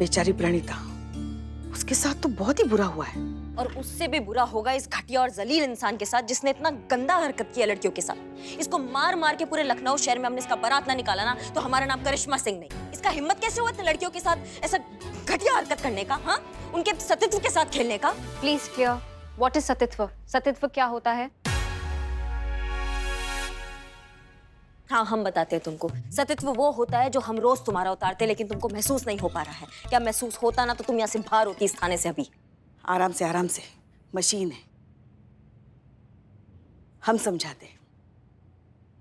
बेचारी प्रणीता, उसके साथ तो बहुत ही बुरा हुआ है। और उससे भी बुरा होगा इस घटिया और जलील इंसान के साथ जिसने इतना गंदा हरकत किया लड़कियों के साथ। इसको मार मार के पूरे लखनऊ शहर में हमने इसका बारात ना निकाला ना तो हमारा नाम करिश्मा सिंह नहीं। इसका हिम्मत कैसे हुआ इतने लड़कियों के साथ ऐसा घटिया हरकत करने का, हाँ? उनके सतीत्व के साथ खेलने का। प्लीज क्लियर, व्हाट इज सतीत्व? सतीत्व क्या होता है? हाँ, हम बताते हैं तुमको। सतीत्व वो होता है जो हम रोज तुम्हारा उतारते लेकिन तुमको महसूस नहीं हो पा रहा है। क्या महसूस होता ना तो तुम यहाँ से बाहर होती इस थाने से अभी। आराम से, मशीन है, हम समझाते।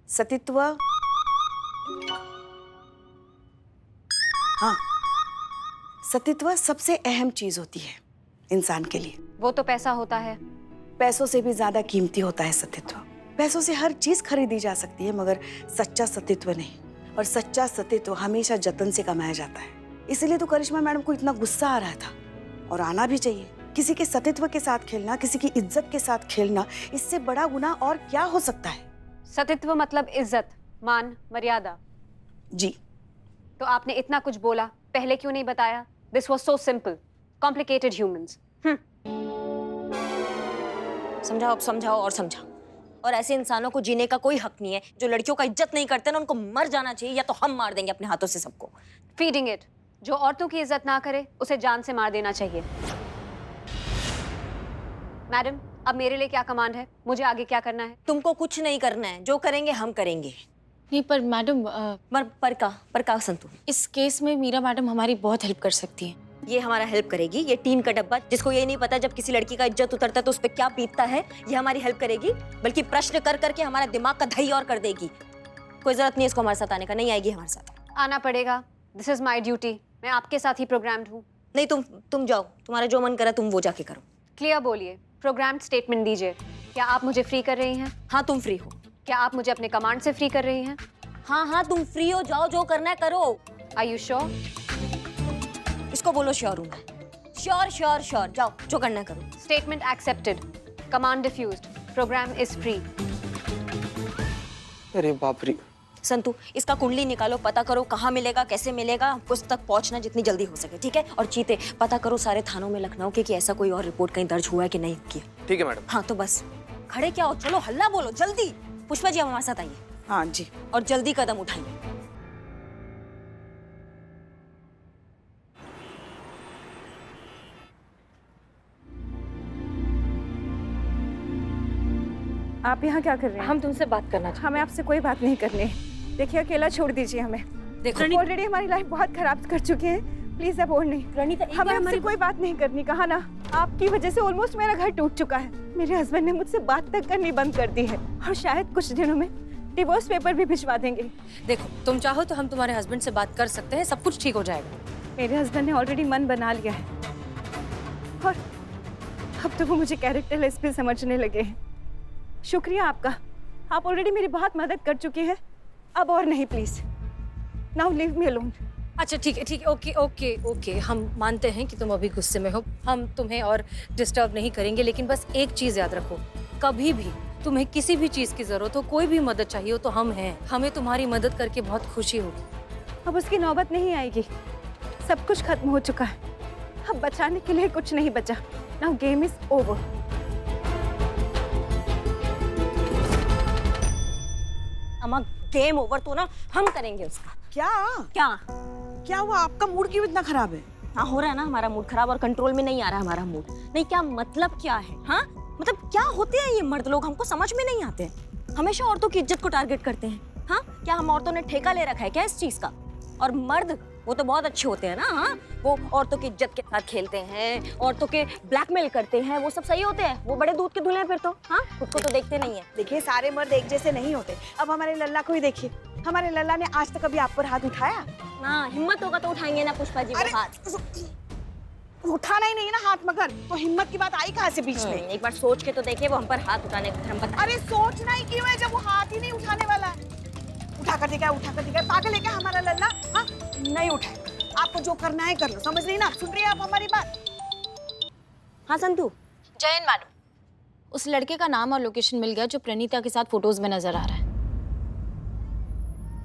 सतीत्व, हाँ, सतीत्व सबसे अहम चीज होती है इंसान के लिए। वो तो पैसा होता है। पैसों से भी ज्यादा कीमती होता है सतीत्व। पैसों से हर चीज खरीदी जा सकती है मगर सच्चा सतीत्व नहीं। और सच्चा सतीत्व हमेशा जतन से कमाया जाता है। इसीलिए तो करिश्मा मैडम को इतना गुस्सा आ रहा था, और आना भी चाहिए। किसी के सतीत्व के साथ खेलना, किसी की इज्जत के साथ खेलना, इससे बड़ा गुनाह और क्या हो सकता है? सतीत्व मतलब इज्जत, मान, मर्यादा। जी। तो आपने इतना कुछ बोला, पहले क्यों नहीं बताया? This was so simple, complicated humans. समझाओ, अब समझाओ और समझाओ। और ऐसे इंसानों को जीने का कोई हक नहीं है जो लड़कियों का इज्जत नहीं करते ना, उनको मर जाना चाहिए या तो हम मार देंगे अपने हाथों से सबको। फीडिंग इट, जो औरतों की इज्जत ना करे उसे जान से मार देना चाहिए। मैडम, अब मेरे लिए क्या कमांड है? मुझे आगे क्या करना है? तुमको कुछ नहीं करना है, जो करेंगे हम करेंगे। नहीं पर मैडम, पर का संतु, इस केस में मीरा मैडम हमारी बहुत हेल्प कर सकती हैं। ये हमारा हेल्प करेगी। ये टीन का डब्बा जिसको ये नहीं पता जब किसी लड़की का इज्जत उतरता है तो उस पर क्या बीतता है, ये हमारी हेल्प करेगी। बल्कि प्रश्न कर करके हमारा दिमाग का दही और कर देगी। कोई जरूरत नहीं है इसको हमारे साथ आने का, नहीं आएगी हमारे साथ। आना पड़ेगा, दिस इज माई ड्यूटी। मैं आपके साथ ही प्रोग्राम्ड हूँ। नहीं, तुम जाओ, तुम्हारा जो मन करे तुम वो जाके करो। क्लियर बोलिए, प्रोग्राम्ड स्टेटमेंट दीजिए। क्या आप मुझे फ्री कर रही हैं? हाँ, तुम फ्री हो। क्या आप मुझे अपने कमांड से फ्री कर रही हैं? हाँ, तुम फ्री हो, जाओ, जो करना है करो। Are you sure? इसको बोलो श्योर हूँ मैं। श्योर, जाओ, जो करना है करो। Statement accepted, command diffused, program is free. अरे बाप रे। संतु, इसका कुंडली निकालो, पता करो कहाँ मिलेगा, कैसे मिलेगा, हमको उस तक पहुंचना जितनी जल्दी हो सके, ठीक है? और चीते, पता करो सारे थानों में लखनऊ के कि ऐसा कोई और रिपोर्ट कहीं दर्ज हुआ है कि नहीं किया। ठीक है मैडम। हाँ, तो बस खड़े क्या हो, चलो हल्ला बोलो जल्दी। पुष्पा जी, आप हमारे साथ आइए। हाँ जी। और जल्दी कदम उठाइए। आप यहाँ क्या कर रहे हैं? हम तुमसे बात करना चाहते हैं। हमें आपसे कोई बात नहीं करनी। देखिए, अकेला छोड़ दीजिए हमें। देखो, ऑलरेडी हमारी लाइफ बहुत खराब कर चुके हैं। प्लीज अब और नहीं। प्रणीता, हमें आपसे कोई बात नहीं करनी, कहा ना। आपकी वजह से ऑलमोस्ट मेरा घर टूट चुका है। मेरे हस्बैंड ने मुझसे बात तक करनी बंद कर दी है और शायद कुछ दिनों में डिवोर्स पेपर भी भिजवा देंगे। देखो, तुम चाहो तो हम तुम्हारे हस्बैंड से बात कर सकते हैं, सब कुछ ठीक हो जाएगा। मेरे हस्बैंड ने ऑलरेडी मन बना लिया है और अब तो वो मुझे कैरेक्टरलेस भी समझने लगे हैं। शुक्रिया आपका, आप ऑलरेडी मेरी बहुत मदद कर चुके हैं। अब और नहीं, please now leave me alone. अच्छा ठीक है, ओके, हम मानते हैं कि तुम अभी गुस्से में हो, हम तुम्हें और डिस्टर्ब नहीं करेंगे। लेकिन बस एक चीज याद रखो, कभी भी तुम्हें किसी भी चीज की जरूरत हो, कोई भी मदद चाहिए हो तो हम हैं। हमें तुम्हारी मदद करके बहुत खुशी होगी। अब उसकी नौबत नहीं आएगी, सब कुछ खत्म हो चुका है। अब बचाने के लिए कुछ नहीं बचा। Now game is over. अम्मा, गेम ओवर तो ना हम करेंगे उसका। क्या क्या हुआ? आपका मूड क्यों इतना खराब है? हाँ, हो रहा है ना हमारा मूड खराब और कंट्रोल में नहीं आ रहा हमारा मूड। नहीं, क्या मतलब क्या है? हाँ, मतलब क्या होते हैं ये मर्द लोग, हमको समझ में नहीं आते। हमेशा औरतों की इज्जत को टारगेट करते हैं। हाँ, क्या हम औरतों ने ठेका ले रखा है क्या इस चीज का? और मर्द वो तो बहुत अच्छे होते हैं ना। हाँ, वो औरतों की इज्जत के साथ खेलते हैं, औरतों के ब्लैकमेल करते हैं, वो सब सही होते हैं। वो बड़े दूध के धुले हैं फिर तो। हाँ, खुद को तो देखते नहीं है। देखिए, सारे मर्द एक जैसे नहीं होते। अब हमारे लल्ला को ही देखिए, हमारे लल्ला ने आज तक कभी आप पर हाथ उठाया? हाँ, हिम्मत होगा तो उठाएंगे ना पुष्पा जी वो हाथ। उठाना ही नहीं है ना हाथ, मगर तो हिम्मत की बात आई कहाँ से बीच में? एक बार सोच के तो देखिए, वो हम पर हाथ उठाने का हम बता। अरे सोचना ही क्यों है जब वो हाथ ही नहीं उठाने वाला है? उठा कर देखा, पागल है क्या हमारा लल्ला? हाँ, नहीं उठाए। आपको जो करना है कर लो, समझ रही ना? सुन रही है आप हमारी बात? हाँ संतु। जयन मैडम, उस लड़के का नाम और लोकेशन मिल गया जो प्रणीता के साथ फोटोज में नजर आ रहा है।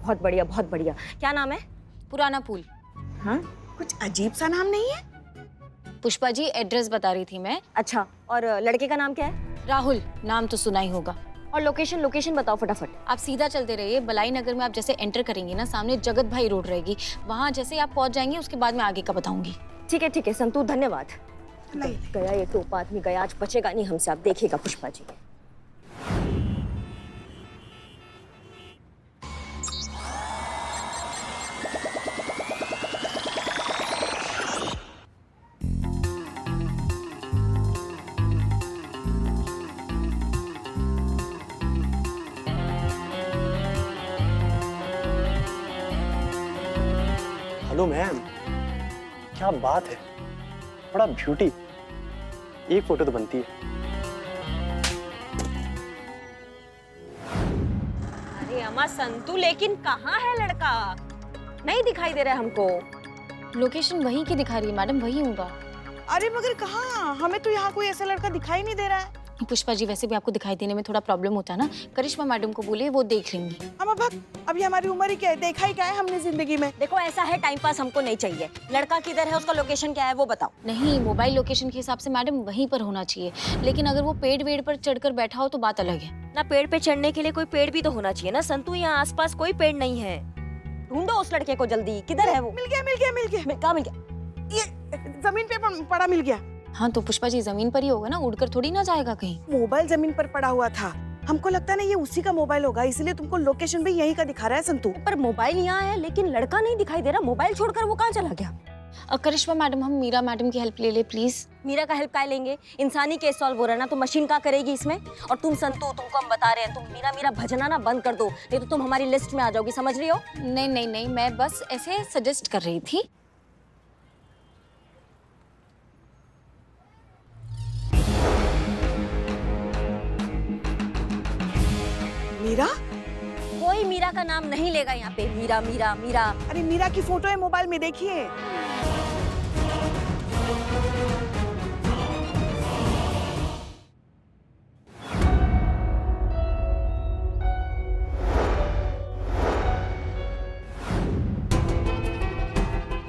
बहुत बढ़िया, बहुत बढ़िया। क्या नाम है? पुराना पुल। हाँ, कुछ अजीब सा नाम नहीं है? पुष्पा जी एड्रेस बता रही थी मैं। अच्छा, और लड़के का नाम क्या है? राहुल, नाम तो सुना ही होगा। और लोकेशन लोकेशन बताओ फटाफट। आप सीधा चलते रहिए, बलाई नगर में आप जैसे एंटर करेंगी ना, सामने जगत भाई रोड रहेगी, वहाँ जैसे ही आप पहुँच जाएंगे उसके बाद मैं आगे का बताऊंगी। ठीक है संतू, धन्यवाद। नहीं गया ये तो आदमी गया, आज बचेगा नहीं हमसे, आप देखिएगा पुष्पा जी। हेलो मैम, क्या बात है, बड़ा ब्यूटी। एक फोटो तो बनती है। अरे अम्मा संतू, लेकिन कहाँ है लड़का? नहीं दिखाई दे रहा है हमको। लोकेशन वहीं की दिखा रही है मैडम, वही होगा। अरे मगर कहाँ? हमें तो यहाँ कोई ऐसा लड़का दिखाई नहीं दे रहा है। पुष्पा जी वैसे भी आपको दिखाई देने में थोड़ा प्रॉब्लम होता है ना, करिश्मा मैडम को बोले, वो देख लेंगी। हम अब अभी हमारी उम्र ही क्या है, देखा ही क्या है हमने जिंदगी में। देखो ऐसा है, टाइम पास हमको नहीं चाहिए। लड़का किधर है, उसका लोकेशन क्या है वो बताओ। नहीं, मोबाइल लोकेशन के हिसाब से मैडम वहीं पर होना चाहिए, लेकिन अगर वो पेड़ वेड़ पर चढ़कर बैठा हो तो बात अलग है ना। पेड़ पे चढ़ने के लिए कोई पेड़ भी तो होना चाहिए ना संतू, यहाँ आसपास कोई पेड़ नहीं है। ढूंढो उस लड़के को जल्दी, किधर है वो? मिल गया। कहाँ मिल गया? ये जमीन पे पड़ा मिल गया। हाँ तो पुष्पा जी जमीन पर ही होगा ना, उड़कर थोड़ी ना जाएगा कहीं। मोबाइल जमीन पर पड़ा हुआ था, हमको लगता है ना ये उसी का मोबाइल होगा, इसलिए तुमको लोकेशन भी यहीं का दिखा रहा है संतू। पर मोबाइल यहाँ है लेकिन लड़का नहीं दिखाई दे रहा। मोबाइल छोड़कर वो कहाँ चला गया? करिश्मा मैडम, हम मीरा मैडम की हेल्प ले ले प्लीज। मीरा का हेल्प काय लेंगे? इंसानी केस सॉल्व हो रहा है ना, तो मशीन क्या करेगी इसमें? और तुम संतू, तुमको हम बता रहे हैं, तुम मीरा भजना ना बंद कर दो, नहीं तो तुम हमारी लिस्ट में आ जाओगी, समझ रही हो? नहीं, मैं बस ऐसे सजेस्ट कर रही थी। मीरा? कोई मीरा का नाम नहीं लेगा यहाँ पे। मीरा। अरे मीरा की फोटो है मोबाइल में, देखिए।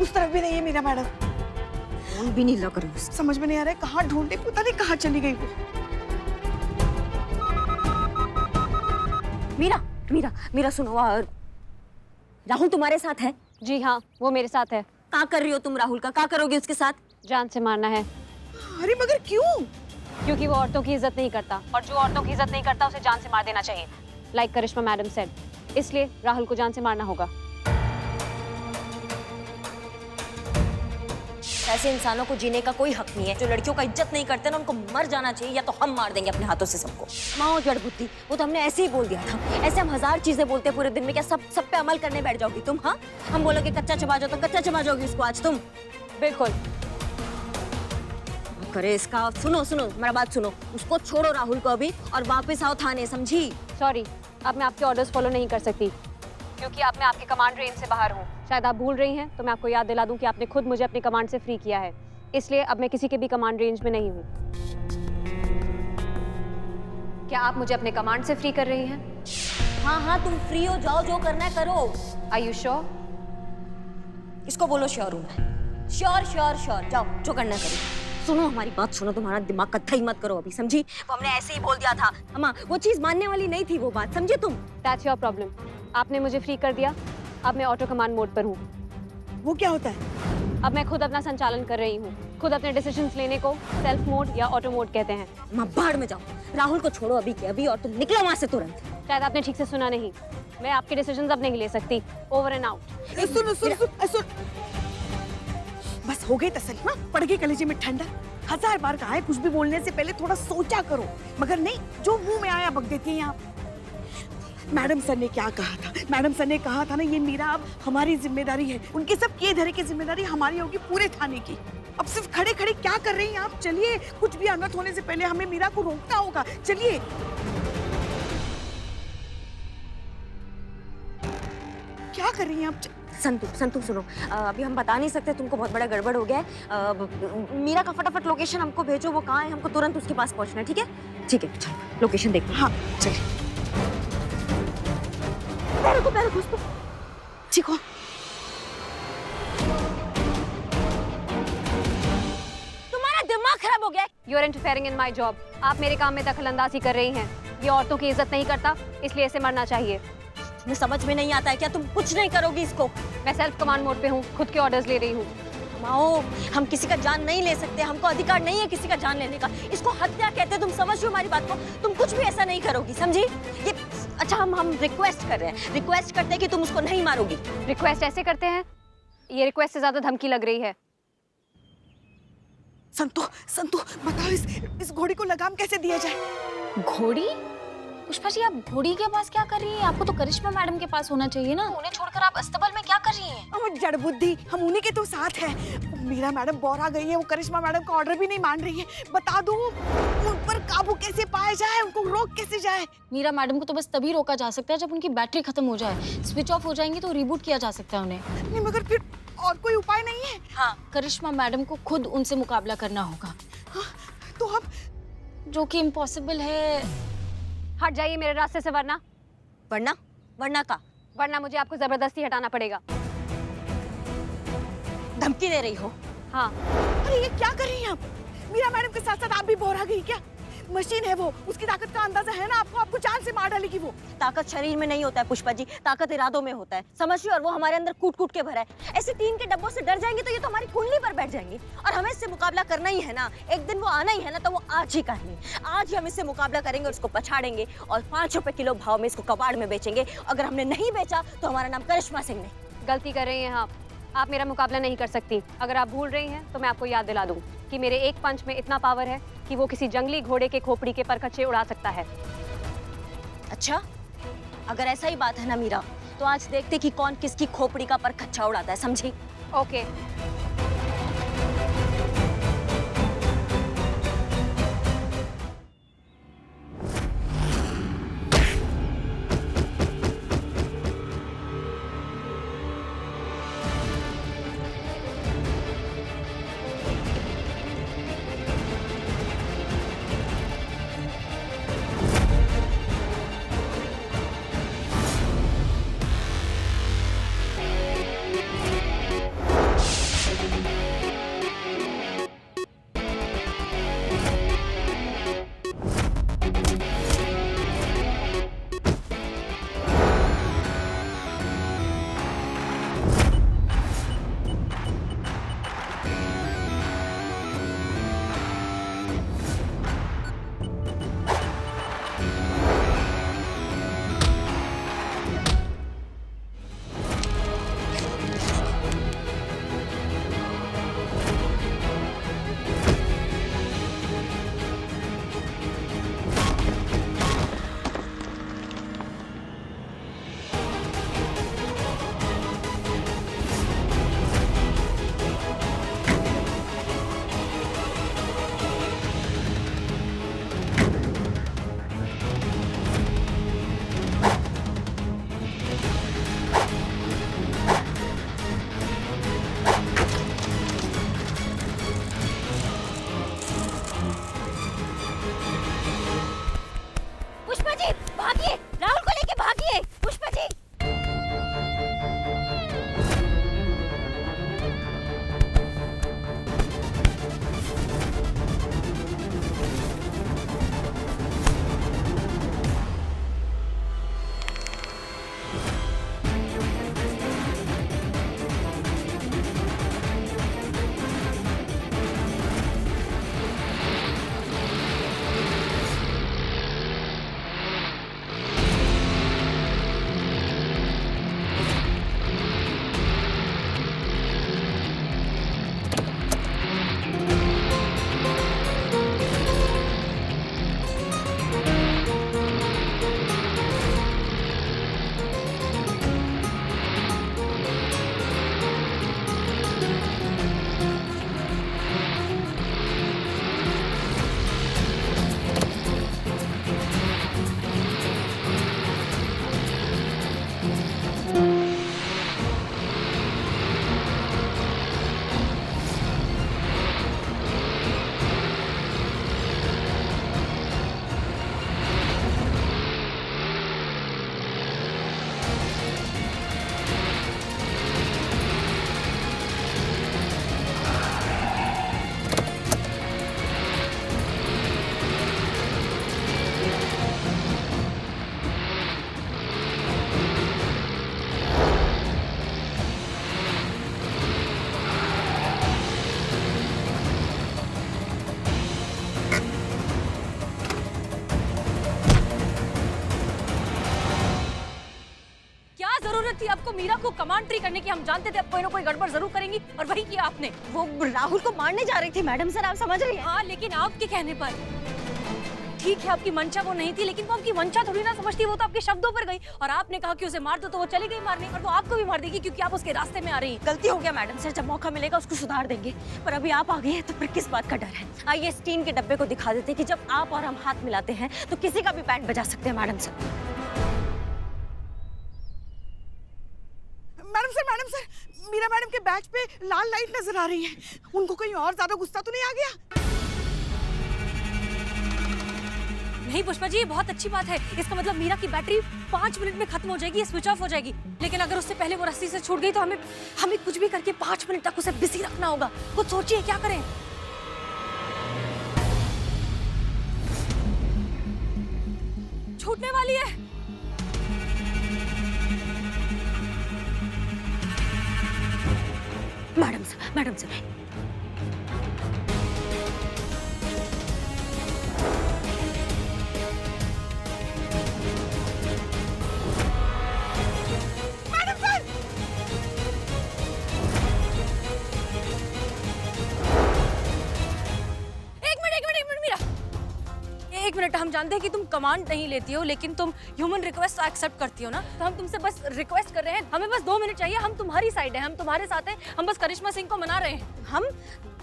उस तरफ भी नहीं है मीरा मैडम। फोन भी नहीं लग रहा। समझ में नहीं आ रहा है कहाँ ढूंढे, पता नहीं कहाँ चली गई वो। मीरा सुनो, राहुल तुम्हारे साथ है? जी हाँ, वो मेरे साथ है। क्या कर रही हो तुम राहुल का? क्या करोगे उसके साथ? जान से मारना है। अरे मगर क्यों? क्योंकि वो औरतों की इज्जत नहीं करता, और जो औरतों की इज्जत नहीं करता उसे जान से मार देना चाहिए, लाइक करिश्मा मैडम सेड। इसलिए राहुल को जान से मारना होगा। ऐसे इंसानों को जीने का कोई हक नहीं है। जो लड़कियों का इज्जत नहीं करते ना, उनको मर जाना चाहिए, या तो हम मार देंगे अपने हाथों से सबको। माओ जड़ बुद्धि, वो तो हमने ऐसे ही बोल दिया था। ऐसे हम 1000 चीजें बोलते हैं पूरे दिन में, क्या सब पे अमल करने बैठ जाओगी तुम? हाँ, हम बोलोगे कच्चा चबा जाओ तो कच्चा चबा जाओगी उसको आज तुम। बिल्कुल। करे इसका। सुनो मेरा बात सुनो, उसको छोड़ो राहुल को अभी, और वापस आओ थाने, समझी? सॉरी, अब मैं आपके ऑर्डर्स फॉलो नहीं कर सकती, क्योंकि अब मैं आपके कमांड रेंज से बाहर हूँ। शायद आप भूल रही हैं, तो मैं आपको याद दिला दूं कि आपने खुद मुझे अपनी कमांड से फ्री किया है, इसलिए अब मैं किसी के भी कमांड रेंज में नहीं हूँ। क्या आप मुझे अपने कमांड से फ्री कर रही हैं? हाँ, तुम फ्री हो, जाओ, जो करना है करो। Are you sure? इसको बोलो श्योर हूँ मैं। श्योर, जाओ, जो करना है करो। सुनो हमारी बात सुनो, तुम्हारा दिमाग कत्था ही मत करो अभी, समझी? वो हमने ऐसे ही बोल दिया था अम्मा, वो चीज मानने वाली नहीं थी वो बात, समझे तुम? That's your problem. आपने मुझे फ्री कर दिया, अब मैं ऑटो कमांड मोड पर हूँ। वो क्या होता है? अब मैं खुद अपना संचालन कर रही हूँ। खुद अपने डिसीजंस लेने को सेल्फ मोड या ऑटो मोड कहते हैं। अम्मा बाहर में जाओ, राहुल को छोड़ो अभी के अभी, और तुम निकलो वहां से तुरंत। शायद आपने ठीक से सुना नहीं, मैं आपके डिसीजंस अब नहीं ले सकती। Over and out. सुन। बस हो गई तसल्ली, हाँ? पड़ गई कलेजे में ठंडा। 1000 बार कहा है कुछ भी बोलने से पहले थोड़ा सोचा करो, मगर नहीं, जो मुंह में आया बक देती हैं आप। मैडम सर ने क्या कहा था? मैडम सर ने कहा था ना, ये मीरा अब हमारी जिम्मेदारी है, उनके सब किए धरे की जिम्मेदारी हमारी होगी, पूरे थाने की। अब सिर्फ खड़े खड़े क्या कर रही हैं आप? चलिए, कुछ भी अनर्थ होने से पहले हमें मीरा को रोकना होगा, चलिए। क्या कर रही हैं आप? संतू सुनो, अभी हम बता नहीं सकते तुमको, बहुत बड़ा गड़बड़ हो गया है। मीरा का फटाफट लोकेशन हमको भेजो, वो कहाँ है, हमको तुरंत उसके पास पहुंचना है, ठीक है? चलो लोकेशन देखो। हाँ चलिए। पैरों को घुस दो। ठीक हो? दिमाग खराब हो गया है? You are interfering in my job. आप मेरे काम में दखलंदाजी कर रही हैं। ये औरतों की इज्जत नहीं करता, इसलिए इसे मरना चाहिए। तुम्हें समझ में नहीं आता है क्या? तुम कुछ नहीं करोगी इसको? मैं सेल्फ कमांड मोड पे हूँ, खुद के ऑर्डर्स ले रही हूँ। माओ, हम किसी का जान नहीं ले सकते, हमको अधिकार नहीं है किसी का जान लेने का। इसको हत्या कहते हैं, तुम समझ रहे हो हमारी बात को? तुम कुछ भी ऐसा नहीं करोगी, समझी? ये अच्छा, हम रिक्वेस्ट कर रहे हैं, रिक्वेस्ट करते हैं कि तुम उसको नहीं मारोगी। रिक्वेस्ट ऐसे करते हैं? ये रिक्वेस्ट से ज्यादा धमकी लग रही है। संतु, संतु बताओ इस घोड़ी को लगाम कैसे दिया जाए? घोड़ी? पुष्पा जी, आप घोड़ी के पास क्या कर रही हैं? आपको तो करिश्मा मैडम के पास होना चाहिए ना। उन्हें छोड़कर आप अस्तबल में क्या कर रही हैं? हम जड़ बुद्धि, हम उन्हीं के तो साथ हैं। मीरा मैडम बोरा गई है, वो करिश्मा मैडम का ऑर्डर भी नहीं मान रही है। बता दो उन पर काबू कैसे पाया जाए, उनको रोक कैसे जाए? मीरा मैडम को तो बस तभी रोका जा सकता है जब उनकी बैटरी खत्म हो जाए। स्विच ऑफ हो जाएंगी तो रिबूट किया जा सकता है उन्हें। नहीं, मगर फिर और कोई उपाय नहीं है? हाँ, करिश्मा मैडम को खुद उनसे मुकाबला करना होगा। हाँ, तो हम जो कि इम्पॉसिबल है। हट जाइए मेरे रास्ते से, वरना वरना का वरना मुझे आपको जबरदस्ती हटाना पड़ेगा। धमकी दे रही हो? हाँ। अरे ये क्या कर रही हैं आप? मीरा मैडम के साथ साथ आप भी बोरा गई क्या? मशीन है वो, उसकी ताकत का अंदाजा है ना आपको? आपको जान से मार डालेगी वो। ताकत शरीर में नहीं होता है पुष्पा जी, ताकत इरादों में होता है, समझिए? और वो हमारे अंदर कूट कूट के भरा है। ऐसे टीन के डब्बों से डर जाएंगे तो ये तो हमारी कुंडली पर बैठ जाएंगी। और हमें इससे मुकाबला करना ही है ना, एक दिन वो आना ही है ना, तो वो आज ही का है। आज ही हम इससे मुकाबला करेंगे और उसको पछाड़ेंगे और 5 रुपए किलो भाव में इसको कबाड़ में बेचेंगे। अगर हमने नहीं बेचा तो हमारा नाम करिश्मा सिंह नहीं। गलती कर रही हैं आप मेरा मुकाबला नहीं कर सकती। अगर आप भूल रही हैं तो मैं आपको याद दिला दूं कि मेरे एक पंच में इतना पावर है कि वो किसी जंगली घोड़े के खोपड़ी के परखच्चे उड़ा सकता है। अच्छा, अगर ऐसा ही बात है ना मीरा, तो आज देखते कि कौन किसकी खोपड़ी का परखच्चा उड़ाता है, समझी? ओके। आपको मीरा को कमांड्री करने की। हम जानते थे आप कोई ना कोई गड़बड़ जरूर करेंगी और वही किया आपने। वो राहुल को मारने जा रही थी मैडम सर, आप समझ रही हैं? हाँ, लेकिन आपके कहने पर। ठीक है, आपकी मंशा वो नहीं थी, लेकिन वो आपकी मंशा थोड़ी ना समझती, वो तो आपके शब्दों पर गई। और आपने कहा कि उसे मार दो तो वो चली गई मारने, और वो आपको भी मार देगी क्योंकि आप उसके रास्ते में आ रही हैं। गलती हो गया मैडम सर, जब मौका मिलेगा उसको सुधार देंगे, पर अभी आप आ गए हैं तो फिर किस बात का डर है? आइए इस टीन के डब्बे को दिखा देते हैं कि जब आप और हम हाथ मिलाते हैं तो किसी का भी बैंड बजा सकते हैं madam sir. Madam sir, Meera madam के बैच पे लाल लाइट नजर आ रही है। उनको कहीं और ज्यादा गुस्सा तो नहीं आ गया? नहीं पुष्पा जी, ये बहुत अच्छी बात है। इसका मतलब मीरा की बैटरी 5 मिनट में खत्म हो जाएगी, ये स्विच ऑफ हो जाएगी। लेकिन अगर उससे पहले वो रस्सी से छूट गई तो हमें कुछ भी करके 5 मिनट तक उसे बिजी रखना होगा। कुछ सोचिए क्या करें। छूटने वाली है। मैडम सर एक मिनट, हम जानते हैं कि तुम कमांड नहीं लेती हो, लेकिन तुम ह्यूमन रिक्वेस्ट एक्सेप्ट करती हो ना, तो हम तुमसे बस रिक्वेस्ट कर रहे हैं, हमें बस 2 मिनट चाहिए। हम तुम्हारी साइड हैं, हम तुम्हारे साथ हैं, हम बस करिश्मा सिंह को मना रहे हैं।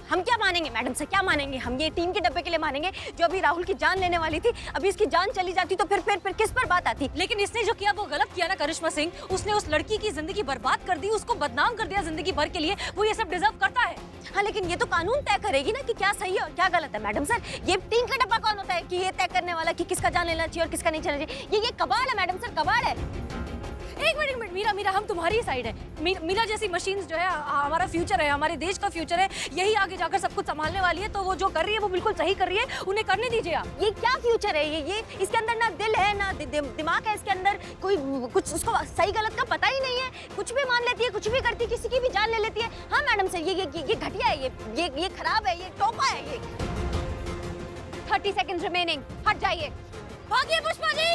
हम क्या मानेंगे मैडम सर, क्या मानेंगे? हम ये टीम के डब्बे के लिए मानेंगे जो अभी राहुल की जान लेने वाली थी। अभी इसकी जान चली जाती तो फिर किस पर बात आती? लेकिन इसने जो किया वो गलत किया ना करिश्मा सिंह। उसने उस लड़की की जिंदगी बर्बाद कर दी, उसको बदनाम कर दिया जिंदगी भर के लिए। वो ये सब डिजर्व करता है। हाँ, लेकिन ये तो कानून तय करेगी ना कि क्या सही है और क्या गलत है मैडम सर। ये टीम का डब्बा कौन होता है कि ये तय करने वाला कि किसका जान लेना चाहिए और किसका नहीं चलना चाहिए? ये कबाड़ है मैडम सर, कबाड़ है। एक मिनट मीरा, हम तुम्हारी साइड है। मीरा जैसी मशीन्स जो है हमारा फ्यूचर है, हमारे देश का फ्यूचर है। यही आगे जाकर सब कुछ संभालने वाली है, तो वो जो कर रही है वो बिल्कुल सही कर रही है। उन्हें करने दीजिए आप। ये क्या फ्यूचर है? ये इसके अंदर ना दिल है ना दिमाग है। इसके अंदर कोई कुछ उसको सही गलत का पता ही नहीं है। कुछ भी मान लेती है, कुछ भी करती है, किसी की भी जान ले लेती है। हाँ मैडम सर, ये घटिया है, ये खराब है, ये टोपा है। ये 30 सेकंड्स रिमेनिंग, हट जाइए। भागिए पुष्पा जी।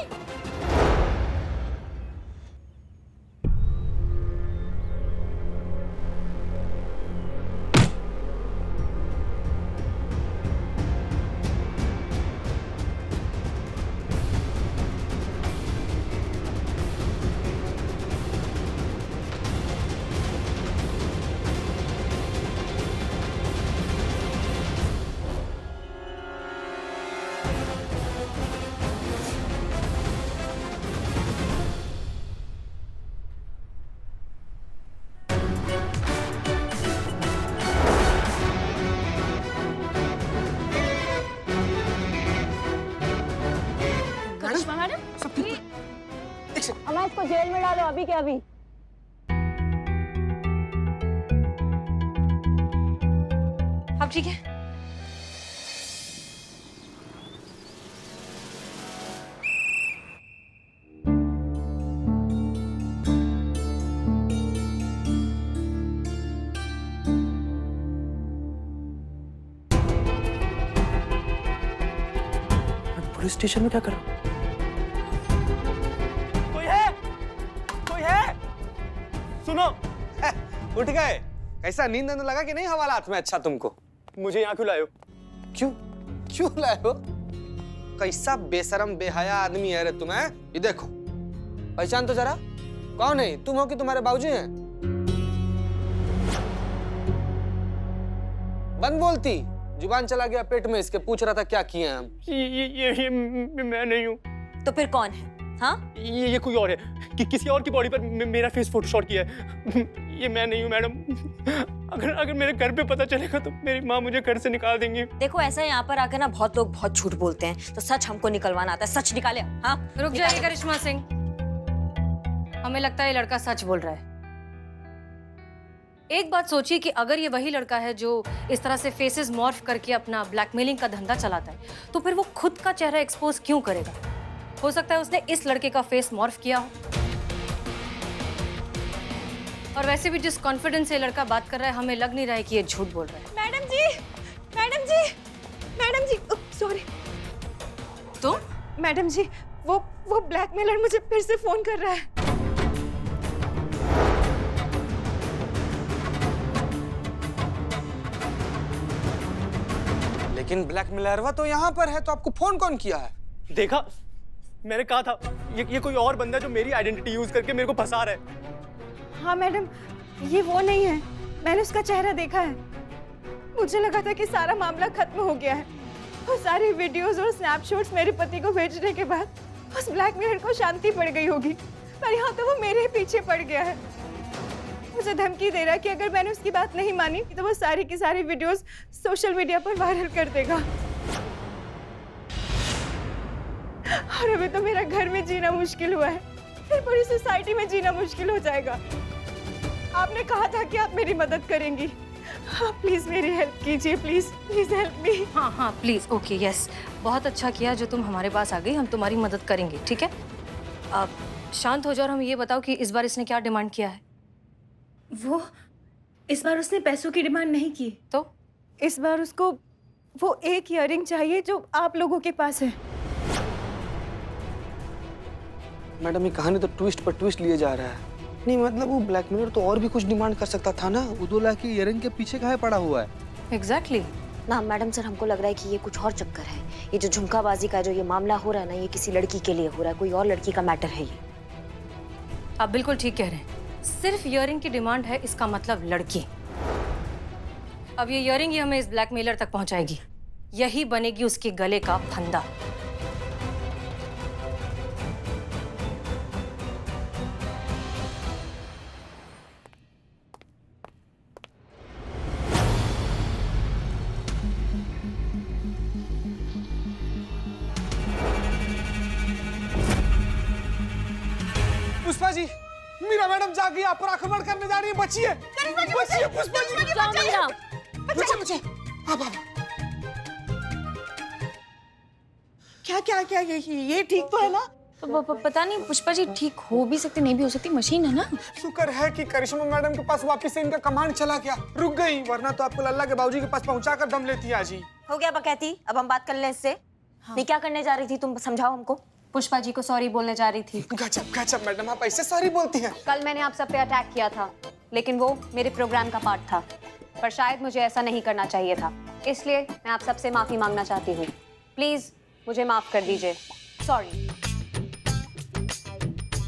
हमें इसको जेल में डालो अभी के अभी। अब ठीक है। पुलिस स्टेशन में क्या कर रहा हूँ? सुनो, उठ गए? कैसा नींद लगा कि नहीं हवालात में? अच्छा तुमको मुझे यहाँ क्यों लाए हो? क्यों लाए हो? कैसा बेशरम बेहया आदमी है रे तुम? ये देखो, पहचान तो जरा, कौन है? तुम हो कि तुम्हारे बाबूजी हैं? बंद बोलती, जुबान चला गया पेट में इसके। पूछ रहा था क्या किए हैं हम। ये मैं नहीं हूँ। तो फिर कौन है? हाँ, ये कोई और है कि किसी और की बॉडी पर मेरा फेस फोटोशॉट किया है। ये मैं नहीं हूँ मैडम। अगर मेरे घर पे पता चलेगा तो मेरी माँ मुझे घर से निकाल देंगी। देखो ऐसा यहाँ पर आकर ना बहुत लोग बहुत झूठ बोलते हैं, तो सच हमको निकलवाना आता है। सच निकाले। हाँ, रुक जाइए करिश्मा सिंह, हमें लगता है ये लड़का सच बोल रहा है। एक बात सोचिए कि अगर ये वही लड़का है जो इस तरह से फेसेस मॉर्फ करके अपना ब्लैकमेलिंग का धंधा चलाता है, तो फिर वो खुद का चेहरा एक्सपोज क्यों करेगा? हो सकता है उसने इस लड़के का फेस मॉर्फ किया हो। और वैसे भी जिस कॉन्फिडेंस से लड़का बात कर रहा है, हमें लग नहीं रहा है कि ये झूठ बोल रहा है। मैडम जी, सॉरी। तो मैडम जी, वो ब्लैकमेलर मुझे फिर से फोन कर रहा है। लेकिन ब्लैकमेलरवा तो यहाँ पर है, तो आपको फोन कौन किया है? देखा, मैंने कहा था ये कोई और बंदा जो मेरी आइडेंटिटी यूज करके मेरे को फंसा रहा है। हाँ मैडम, ये वो नहीं है। मैंने उसका चेहरा देखा है। मुझे लगा था कि सारा मामला खत्म हो गया है। वो सारे वीडियोस और स्नैपशॉट्स मेरे पति को भेजने के बाद उस ब्लैकमेलर को शांति पड़ गई होगी, पर यहाँ तो वो मेरे पीछे पड़ गया है। मुझे धमकी दे रहा है कि अगर मैंने उसकी बात नहीं मानी तो वो सारी की सारी वीडियोस सोशल मीडिया पर वायरल कर देगा। और अभी तो मेरा घर में जीना मुश्किल हुआ है, फिर पूरी सोसाइटी में जीना मुश्किल हो जाएगा। आपने कहा था कि आप मेरी मदद करेंगी। हाँ, प्लीज मेरी हेल्प कीजिए, प्लीज प्लीज हेल्प मी। हाँ हाँ प्लीज, ओके यस, बहुत अच्छा किया जो तुम हमारे पास आ गई। हम तुम्हारी मदद करेंगे, ठीक है? अब शांत हो जाओ और हम ये बताओ कि इस बार इसने क्या डिमांड किया है? वो इस बार उसने पैसों की डिमांड नहीं की। तो इस बार उसको वो एक ईयरिंग चाहिए जो आप लोगों के पास है। मैडम ये कहानी तो ट्विस्ट पर ट्विस्ट लिए जा रहा है। नहीं मतलब वो ब्लैकमेलर तो और भी कुछ डिमांड कर सकता था ना। वो 2 लाख की ईयरिंग के पीछे काहे पड़ा हुआ है? एग्जैक्टली। ना मैडम सर, हमको लग रहा है कि ये कुछ और चक्कर है। ये जो झुमकाबाजी का जो ये मामला हो रहा है ना, ये किसी लड़की के लिए हो रहा है, कोई और लड़की का मैटर है ये। आप बिल्कुल ठीक कह रहे हैं। सिर्फ ईयरिंग की डिमांड है, इसका मतलब लड़की। अब ये ईयरिंग ही हमें इस ब्लैकमेलर तक पहुंचाएगी। यही बनेगी उसके गले का फंदा। पुष्पा जी, मीरा मैडम जाग गई, आप पर आक्रमण करने जा रही है। बचिए, बचिए पुष्पा जी, बचिए मुझे। आप क्या क्या क्या ये ठीक तो है ना? पता नहीं पुष्पा जी, ठीक हो भी सकती नहीं भी हो सकती, मशीन है ना। शुक्र है कि करिश्मा मैडम के पास वापस से इनका कमांड चला गया, रुक गई, वरना तो आपको लल्ला के बाबूजी के पास पहुंचाकर दम लेती आज ही। हो गया बकैती, अब हम बात कर लें इससे। नहीं, क्या करने जा रही थी तुम, समझाओ हमको। पुष्पा जी को सॉरी बोलने जा रही थी। गजब गजब मैडम, आप ऐसे सॉरी बोलती हैं। कल मैंने आप सब पे अटैक किया था, लेकिन वो मेरे प्रोग्राम का पार्ट था। पर शायद मुझे ऐसा नहीं करना चाहिए था, इसलिए मैं आप सबसे माफी मांगना चाहती हूँ। प्लीज मुझे माफ कर दीजिए। सॉरी।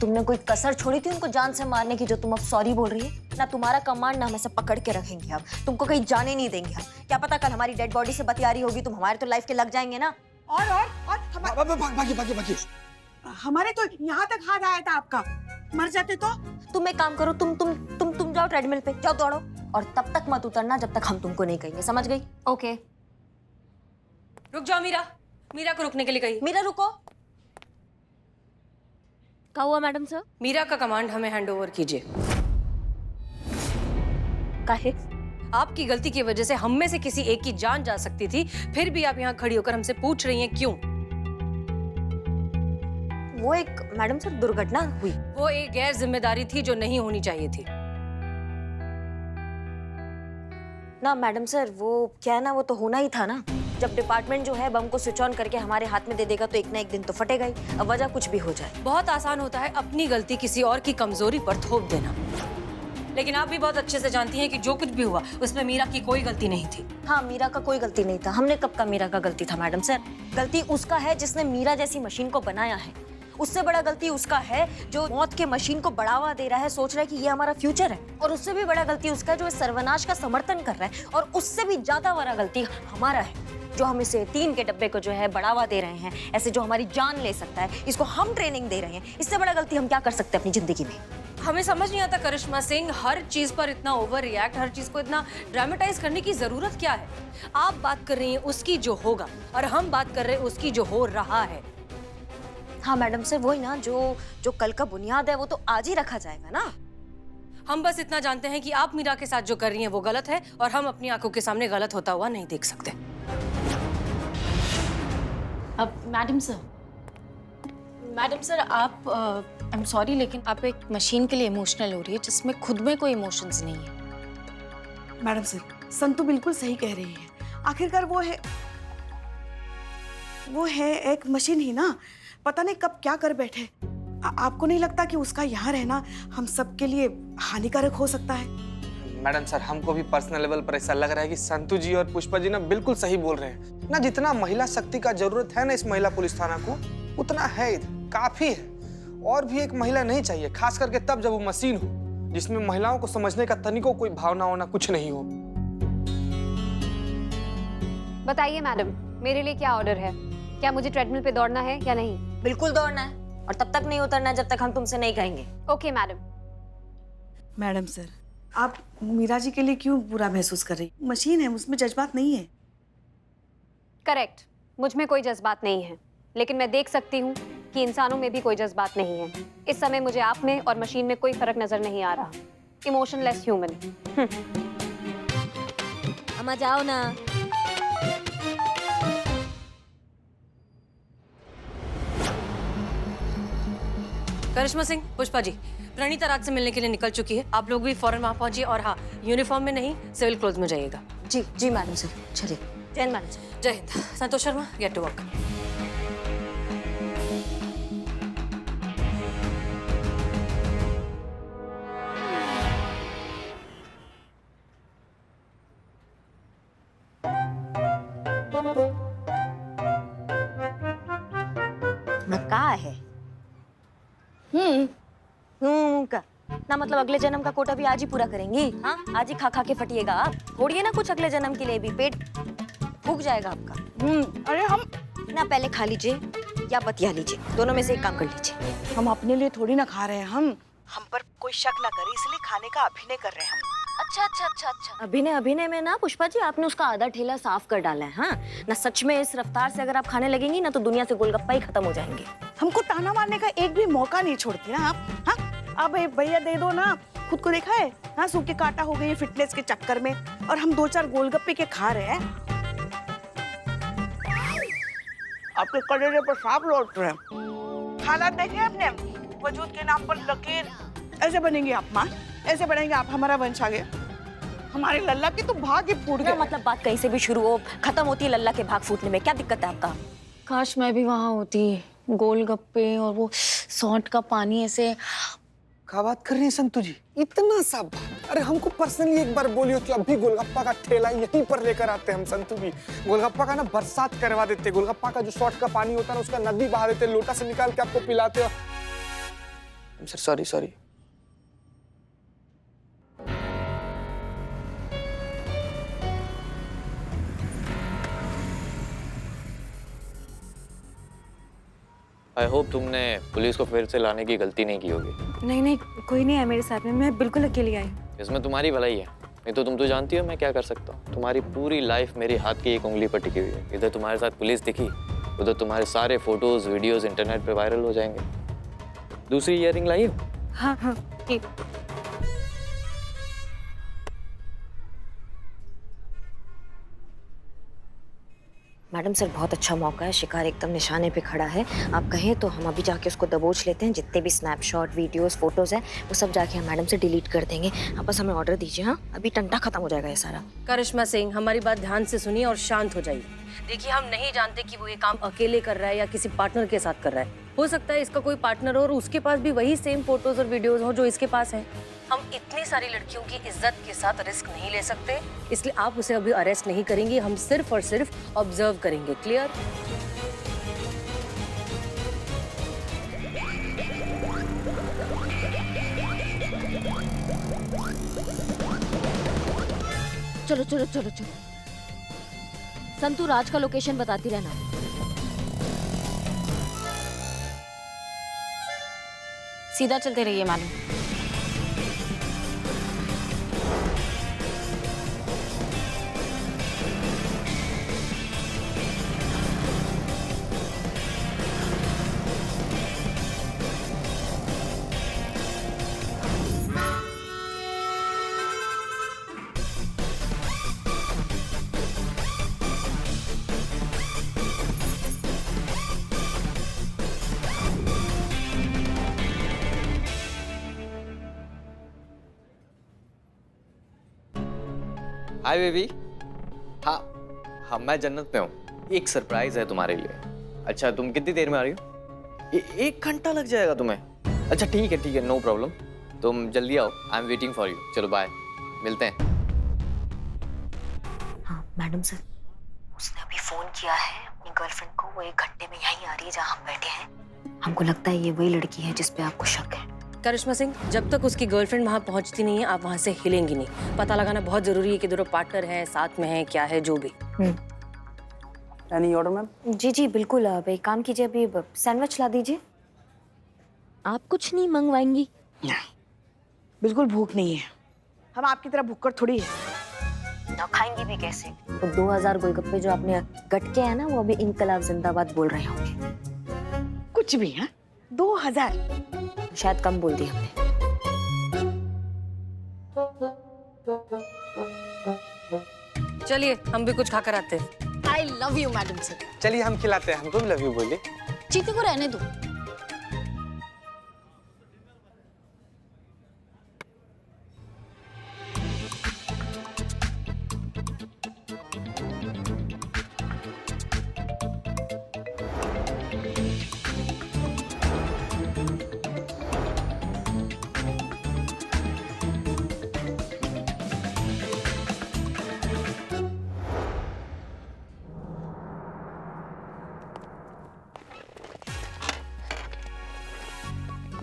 तुमने कोई कसर छोड़ी थी उनको जान से मारने की, जो तुम अब सॉरी बोल रही है ना? तुम्हारा कमांड ना हम ऐसे पकड़ के रखेंगे, अब तुमको कहीं जाने नहीं देंगे हम। क्या पता कल हमारी डेड बॉडी से बतियारी होगी, तुम हमारे तो लाइफ के लग जाएंगे ना। और भागी। हमारे तो यहाँ तक हाथ आया था आपका। मर जाते तो? तुम एक काम करो, तुम जाओ ट्रेडमिल पे, जाओ दौड़ो, और तब तक मत उतरना जब तक हम तुमको नहीं कहेंगे, समझ गई? ओके। रुक जाओ मीरा, मीरा को रुकने के लिए कही। मीरा रुको। क्या हुआ मैडम सर? मीरा का कमांड हमें हैंड ओवर कीजिए। काहे? आपकी गलती की वजह से हम में से किसी एक की जान जा सकती थी, फिर भी आप यहाँ खड़ी होकर हमसे पूछ रही हैं क्यों? वो एक मैडम सर दुर्घटना हुई। वो एक गैर जिम्मेदारी थी जो नहीं होनी चाहिए थी। ना मैडम सर, वो क्या है ना, वो तो होना ही था ना। जब डिपार्टमेंट जो है बम को स्विच ऑन करके हमारे हाथ में दे देगा तो एक ना एक दिन तो फटेगा ही, अब वजह कुछ भी हो जाए। बहुत आसान होता है अपनी गलती किसी और की कमजोरी पर थोप देना, लेकिन आप भी बहुत अच्छे से जानती हैं कि जो कुछ भी हुआ उसमें मीरा की कोई गलती नहीं थी। हाँ, मीरा का कोई गलती नहीं था। हमने कब का मीरा का गलती था मैडम सर? गलती उसका है जिसने मीरा जैसी मशीन को बनाया है। उससे बड़ा गलती उसका है जो मौत के मशीन को बढ़ावा दे रहा है, सोच रहा है कि ये हमारा फ्यूचर है। और उससे भी बड़ा गलती उसका है जो इस सर्वनाश का समर्थन कर रहा है। और उससे भी ज्यादा बड़ा गलती हमारा है जो हम इसे 3 के डब्बे को जो है बढ़ावा दे रहे हैं, ऐसे जो हमारी जान ले सकता है, इसको हम ट्रेनिंग दे रहे हैं। इससे बड़ा गलती हम क्या कर सकते हैं अपनी जिंदगी में? हमें समझ नहीं आता करिश्मा सिंह, हर चीज पर इतना ओवर रिएक्ट, हर चीज को इतना ड्रामेटाइज करने की जरूरत क्या है? आप बात कर रही हैं उसकी जो होगा और हम बात कर रहे हैं उसकी जो हो रहा है। हाँ मैडम सर, वही ना, जो कल का बुनियाद है वो तो आज ही रखा जाएगा ना। हम बस इतना जानते हैं कि आप मीरा के साथ जो कर रही हैं वो गलत है और हम अपनी आंखों के सामने गलत होता हुआ नहीं देख सकते। अब मैडम सर आप आई एम सॉरी, लेकिन आप एक मशीन के लिए इमोशनल हो रही है जिसमें खुद में कोई इमोशंस नहीं है। मैडम सर, संतु बिल्कुल सही कह रही है। आखिरकार वो है एक मशीन ही ना। पता नहीं कब क्या कर बैठे। आपको नहीं लगता कि उसका यहाँ रहना हम सबके लिए हानिकारक हो सकता है? मैडम सर, हमको भी पर्सनल लेवल पर ऐसा लग रहा है कि संतू जी और पुष्पा जी ना बिल्कुल सही बोल रहे हैं ना। जितना महिला शक्ति का जरूरत है ना इस महिला पुलिस थाना को, उतना है इधर, काफी है। और भी एक महिला नहीं चाहिए, खास करके तब जब वो मशीन हो, जिसमें महिलाओं को समझने का तनिको कोई भावना होना कुछ नहीं हो। बताइए मैडम, मेरे लिए क्या ऑर्डर है? क्या मुझे ट्रेडमिल पे दौड़ना है या नहीं? बिल्कुल दौड़ना है, और तब तक नहीं उतरना है जब तक हम तुमसे नहीं कहेंगे। Okay madam. मैडम सर, आप मीरा जी के लिए क्यों बुरा महसूस कर रही? मशीन है, उसमें जज्बात नहीं है। करेक्ट, मुझ में कोई जज्बात नहीं है, लेकिन मैं देख सकती हूँ कि इंसानों में भी कोई जज्बात नहीं है। इस समय मुझे आप में और मशीन में कोई फर्क नजर नहीं आ रहा। Emotionless human. अम्मा जाओ ना। करिश्मा सिंह, पुष्पा जी, प्रणीता राज से मिलने के लिए निकल चुकी है। आप लोग भी फौरन वहां पहुंचिए और हाँ, यूनिफॉर्म में नहीं, सिविल क्लोथ में जाइएगा। जी जी मैडम सर, चलिए। जय हिंद मैडम सर। जय Hind. Santosh Sharma, gate to work. का है का ना, मतलब अगले जन्म का कोटा भी आज ही पूरा करेंगी? हाँ, आज ही खा खा के फटिएगा आप। छोड़िए ना कुछ अगले जन्म के लिए भी, पेट फूक जाएगा आपका। अरे हम पहले खा लीजिए या बतिया लीजिए, दोनों में से एक काम कर लीजिए। हम अपने लिए थोड़ी ना खा रहे हैं, हम पर कोई शक ना करे इसलिए खाने का अभिनय कर रहे हैं हम। अच्छा। अभिनय में ना पुष्पा जी, आपने उसका आधा ठेला साफ कर डाला है। हाँ ना, सच में इस रफ्तार से अगर आप खाने लगेंगी ना तो दुनिया से गोलगप्पा ही खत्म हो जाएंगे। हमको ताना मारने का एक भी मौका नहीं छोड़ती ना आप। हाँ, अब भैया दे दो ना, खुद को देखा है? हाँ, सूखे काटा हो गई फिटनेस के चक्कर में, और हम 2-4 गोलगप्पे के खा रहे हैं। आपके कलेजे पर सांप लौट रहे हैं। हालात देखे आपने? वजूद के नाम पर लकीर। ऐसे बनेंगे आप माँ, ऐसे बनेंगे आप। हमारा वंश आगे, हमारे लल्ला की तो भाग ही फूट गया। मतलब बात कहीं से भी शुरू हो, खत्म होती है लल्ला के भाग फूटने में। क्या दिक्कत है आपका? काश मैं भी वहां होती। गोलगप्पे और वो सौंठ का पानी ऐसे। क्या बात कर रही है संतू जी? इतना सा बात? अरे हमको पर्सनली एक बार बोलियो कि अभी गोलगप्पा का ठेला यहीं पर लेकर आते हैं हम संतू जी। गोलगप्पा का ना बरसात करवा देते। गोलगप्पा का जो शॉर्ट का पानी होता है ना, उसका नदी बहा देते, लोटा से निकाल के आपको पिलाते। Sir sorry. आई होप तुमने पुलिस को फिर से लाने की गलती नहीं की होगी। नहीं, कोई नहीं है मेरे साथ में, मैं बिल्कुल अकेली आई। इसमें तुम्हारी भलाई है, नहीं तो तुम तो जानती हो मैं क्या कर सकता हूँ। तुम्हारी पूरी लाइफ मेरी हाथ की एक उंगली पर टिकी हुई है। इधर तुम्हारे साथ पुलिस दिखी, उधर तुम्हारे सारे फोटोज वीडियोस इंटरनेट पे वायरल हो जाएंगे। दूसरी ईयरिंग लाई हो? हाँ, ठीक। मैडम सर, बहुत अच्छा मौका है, शिकार एकदम निशाने पे खड़ा है। आप कहें तो हम अभी जाके उसको दबोच लेते हैं। जितने भी स्नैपशॉट, वीडियोस, फोटोज हैं वो सब जाके हम मैडम से डिलीट कर देंगे। आप बस हमें ऑर्डर दीजिए। हाँ, अभी टंटा खत्म हो जाएगा ये सारा। करिश्मा सिंह, हमारी बात ध्यान से सुनिए और शांत हो जाइए। देखिए, हम नहीं जानते कि वो ये काम अकेले कर रहा है या किसी पार्टनर के साथ कर रहा है। हो सकता है इसका कोई पार्टनर हो और उसके पास भी वही सेम फोटोज और वीडियोज हो जो इसके पास है। हम इतनी सारी लड़कियों की इज्जत के साथ रिस्क नहीं ले सकते, इसलिए आप उसे अभी अरेस्ट नहीं करेंगे। हम सिर्फ और सिर्फ ऑब्जर्व करेंगे। क्लियर? चलो। संतू राज का लोकेशन बताती रहना। सीधा चलते रहिए मालूम। Hi baby. हाँ, मैं जन्नत में हूँ। एक सरप्राइज है तुम्हारे लिए। अच्छा, तुम कितनी देर में आ रही हो? 1 घंटा लग जाएगा तुम्हें? अच्छा ठीक है, नो प्रॉब्लम। तुम जल्दी आओ, I am waiting for you. चलो बाय। मिलते हैं। हाँ मैडम सर, उसने अभी फोन किया है अपनी गर्लफ्रेंड को, वो 1 घंटे में यहीं आ रही है जहाँ हम बैठे हैं। हमको लगता है ये वही लड़की है जिस पे आपको शक है। करिश्मा सिंह, जब तक उसकी गर्लफ्रेंड वहाँ पहुँचती नहीं है आप वहाँ से हिलेंगी नहीं। पता लगाना बहुत जरूरी है कि दोनों पार्टनर हैं, साथ में हैं, क्या है जो भी। Any order ma'am? जी जी बिल्कुल, अब एक काम कीजिए, अभी सैंडविच ला दीजिए। आप कुछ नहीं मंगवाएंगी? बिल्कुल भूख नहीं है, हम आपकी तरह भूखकर थोड़ी है। ना खाएंगी भी कैसे? तो 2000 गोलगप्पे जो आपने गटके हैं ना, वो अभी इनकलाब जिंदाबाद बोल रहे होंगे। कुछ भी हाँ, 2000 शायद कम बोल दी हमने। चलिए हम भी कुछ खाकर आते हैं। I love you madam sir. चलिए हम खिलाते हैं, हमको भी लव यू बोलिए। चीते को रहने दो।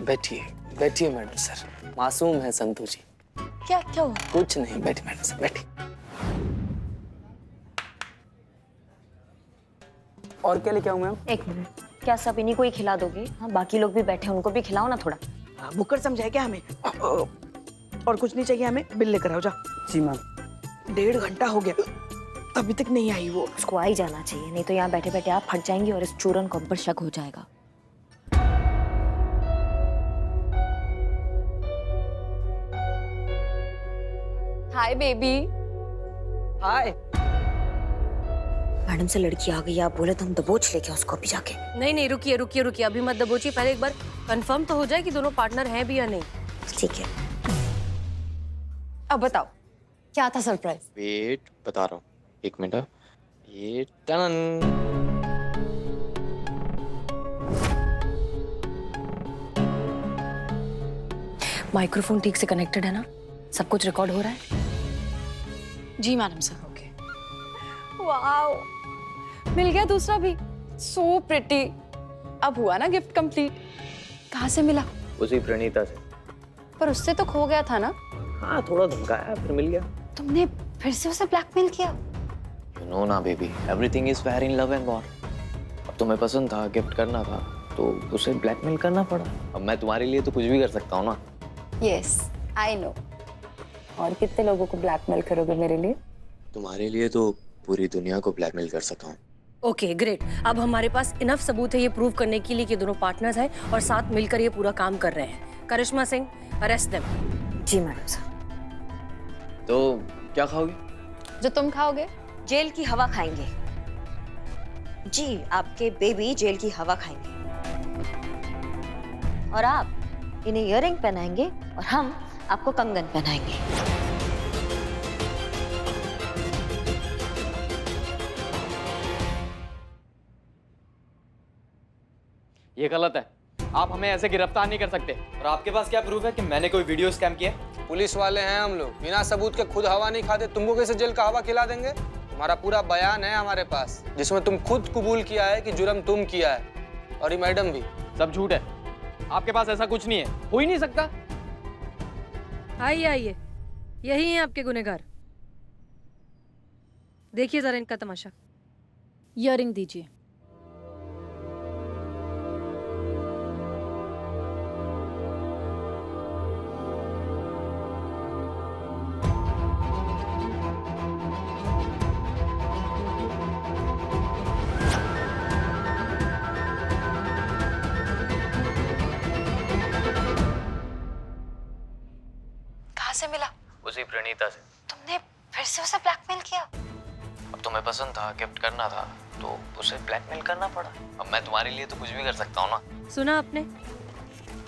बैठिए बैठिए मैडम सर, मासूम है संतु जी। क्या क्या हुआ? कुछ नहीं, बैठिए मैडम सर, बैठिए। और क्या लेके आऊं मैम? 1 मिनट, क्या सब इन्हीं को ही खिला दोगे? हाँ बाकी लोग भी बैठे हैं, उनको भी खिलाओ ना थोड़ा। भूखकर समझाए क्या हमें? और कुछ नहीं चाहिए हमें, बिल लेकर आओ जाओ। जी मैम। 1.5 घंटा हो गया, अभी तक नहीं आई वो। उसको आ ही जाना चाहिए, नहीं तो यहाँ बैठे बैठे आप फट जाएंगी और इस चूरन को हम पर शक हो जाएगा। Hi baby. हाय। मैडम से लड़की आ गई, आप बोले तो हम दबोच लेके उसको अभी जाके। नहीं नहीं, रुकिए रुकिए रुकिए, अभी मत दबोचिए, पहले एक बार कंफर्म तो हो जाए कि दोनों पार्टनर हैं भी या नहीं। ठीक है। अब बताओ क्या था सरप्राइज? वेट, बता रहा हूँ, 1 मिनट। ये टन। माइक्रोफोन ठीक से कनेक्टेड है ना? सब कुछ रिकॉर्ड हो रहा है? जी मैडम सर। ओके। वाओ, मिल गया दूसरा भी। So pretty. अब हुआ ना गिफ्ट कंप्लीट। कहाँ से मिला? उसी प्रणीता से। पर उससे तो खो गया था ना? हाँ, थोड़ा धमकाया फिर मिल गया। तुमने फिर से उसे ब्लैकमेल किया? यू नो ना baby, everything is fair in love and war. अब तुम्हें पसंद था, गिफ्ट करना था, तो उसे ब्लैकमेल करना पड़ा। अब मैं तुम्हारे लिए तो कुछ भी कर सकता हूँ ना। Yes I know. और कितने लोगों को ब्लैकमेल करोगे मेरे लिए? तुम्हारे लिए तो पूरी दुनिया को ब्लैकमेल कर सकता हूँ। ओके ग्रेट, अब हमारे पास इनफ सबूत है ये प्रूव करने के लिए कि दोनों पार्टनर्स हैं और साथ मिलकर ये पूरा काम कर रहे हैं। करिश्मा सिंह, अरेस्ट देम। जी मैडम सर। तो क्या खाओगी? जो तुम खाओगे? जेल की हवा खाएंगे। जी, आपके बेबी जेल की हवा खाएंगे। और आप इन्हें इयररिंग पहनाएंगे और हम आपको कंगन पहनाएंगे। ये गलत है, आप हमें ऐसे गिरफ्तार नहीं कर सकते। और आपके पास क्या प्रूफ है कि मैंने कोई वीडियो स्कैम किया? पुलिस वाले हैं हम लोग, बिना सबूत के खुद हवा नहीं खाते। तुमको कैसे जेल का हवा खिला देंगे? तुम्हारा पूरा बयान है हमारे पास, जिसमें तुम खुद कबूल किया है कि जुर्म तुम किया है, और ये मैडम भी। सब झूठ है, आपके पास ऐसा कुछ नहीं है, हो ही नहीं सकता। आइए आइए, यही हैं आपके गुनहगार। देखिए जरा इनका तमाशा। इयररिंग दीजिए। कहाँ से मिला? उसी प्रणीता से। तुमने फिर से उसे ब्लैकमेल किया? अब तुम्हें पसंद था, गिफ्ट करना था, तो उसे ब्लैकमेल करना पड़ा। अब मैं तुम्हारे लिए तो कुछ भी कर सकता हूँ ना। सुना आपने?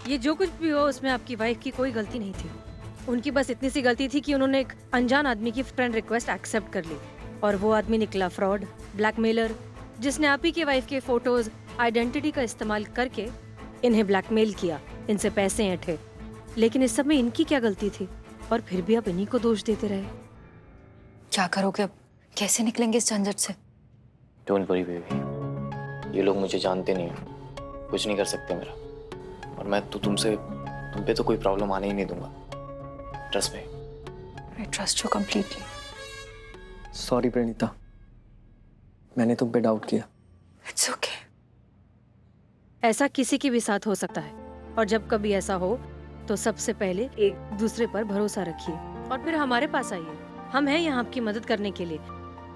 ये जो कुछ भी हो उसमें आपकी वाइफ की कोई गलती नहीं थी। उनकी बस इतनी सी गलती थी कि उन्होंने एक अनजान आदमी की फ्रेंड रिक्वेस्ट एक्सेप्ट कर ली, और वो आदमी निकला फ्रॉड, ब्लैकमेलर, जिसने आप ही के वाइफ के फोटोज, आइडेंटिटी का इस्तेमाल करके इन्हें ब्लैकमेल किया, इनसे पैसे ऐंठे। लेकिन इस सब में इनकी क्या गलती थी? और फिर भी आप इन्हीं को दोष देते रहे। क्या करोगे अब? कैसे निकलेंगे इस झंझट से? डोंट वरी बेबी, ये लोग मुझे जानते नहीं हैं, कुछ नहीं कर सकते मेरा। और मैं तो तुम पे तो कोई प्रॉब्लम आने ही नहीं दूंगा। Trust me. I trust you completely. Sorry Praneeta, मैंने तुम पे डाउट किया। It's okay. ऐसा किसी के भी साथ हो सकता है, और जब कभी ऐसा हो तो सबसे पहले एक दूसरे पर भरोसा रखिए और फिर हमारे पास आइए। हम हैं यहाँ आपकी मदद करने के लिए,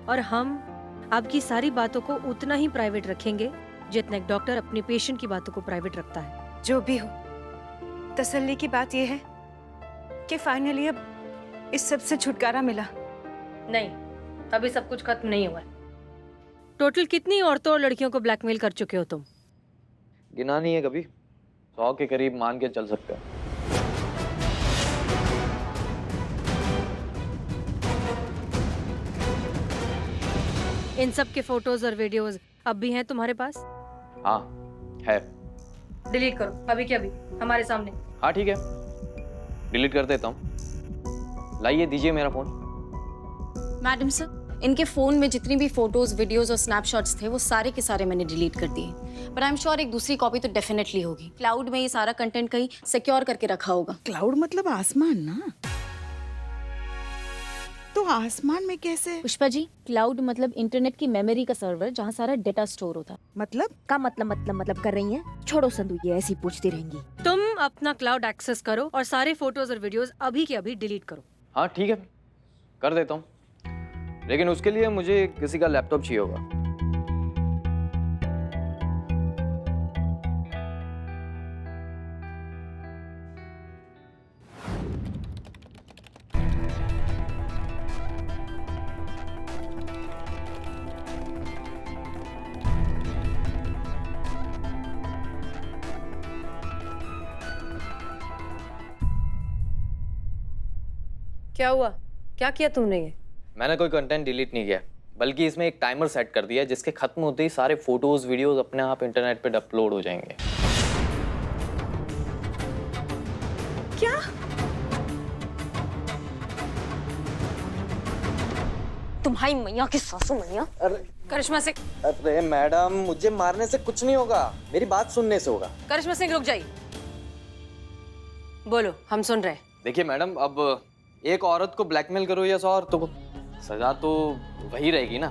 और हम आपकी सारी बातों को उतना ही प्राइवेट रखेंगे जितना एक डॉक्टर अपने पेशेंट की बातों को प्राइवेट रखता है। जो भी हो, तसल्ली की बात यह है कि फाइनली अब इस सब से छुटकारा मिला। नहीं, अभी सब कुछ खत्म नहीं हुआ है। टोटल कितनी औरतों और लड़कियों को ब्लैकमेल कर चुके हो तुम? गिना नहीं है कभी, 100 के करीब मान के चल सकते हो। इन सब के फोटोज और वीडियोस अब भी हैं तुम्हारे पास? हाँ है। डिलीट करो अभी के अभी हमारे सामने। हाँ ठीक है, डिलीट कर देता हूँ। लाइए, दीजिए मेरा फोन। मैडम सर, इनके फोन में जितनी भी फोटोज, वीडियोस और स्नैपशॉट्स थे वो सारे के सारे मैंने डिलीट कर दिए। पर आई एम श्योर एक दूसरी कॉपी तो डेफिनेटली होगी। क्लाउड में ये सारा कंटेंट कहीं सिक्योर करके रखा होगा। क्लाउड मतलब आसमान ना? तो आसमान में कैसे? पुष्पा जी, क्लाउड मतलब इंटरनेट की मेमोरी का सर्वर जहाँ सारा डेटा स्टोर होता है। मतलब का मतलब कर रही हैं? छोड़ो संधू, ये ऐसी पूछती रहेंगी। तुम अपना क्लाउड एक्सेस करो और सारे फोटोज और वीडियोस अभी के अभी डिलीट करो। हाँ ठीक है, कर देता हूँ, लेकिन उसके लिए मुझे किसी का लैपटॉप चाहिए होगा। क्या हुआ? क्या किया तुमने ये? मैंने कोई कंटेंट डिलीट नहीं किया, बल्कि इसमें एक टाइमर सेट कर दिया है जिसके खत्म होते ही सारे फोटोज वीडियोस अपने आप इंटरनेट पे अपलोड हो जाएंगे। क्या? तुम्हारी मैया की सासू मैया। करिश्मा सिंह, अरे मैडम, मुझे मारने से कुछ नहीं होगा, मेरी बात सुनने से होगा। करिश्मा सिंह रुक जाइए। बोलो, हम सुन रहे हैं। देखिए मैडम, अब एक औरत को ब्लैकमेल करो या 100 औरतों को, सजा तो वही रहेगी ना।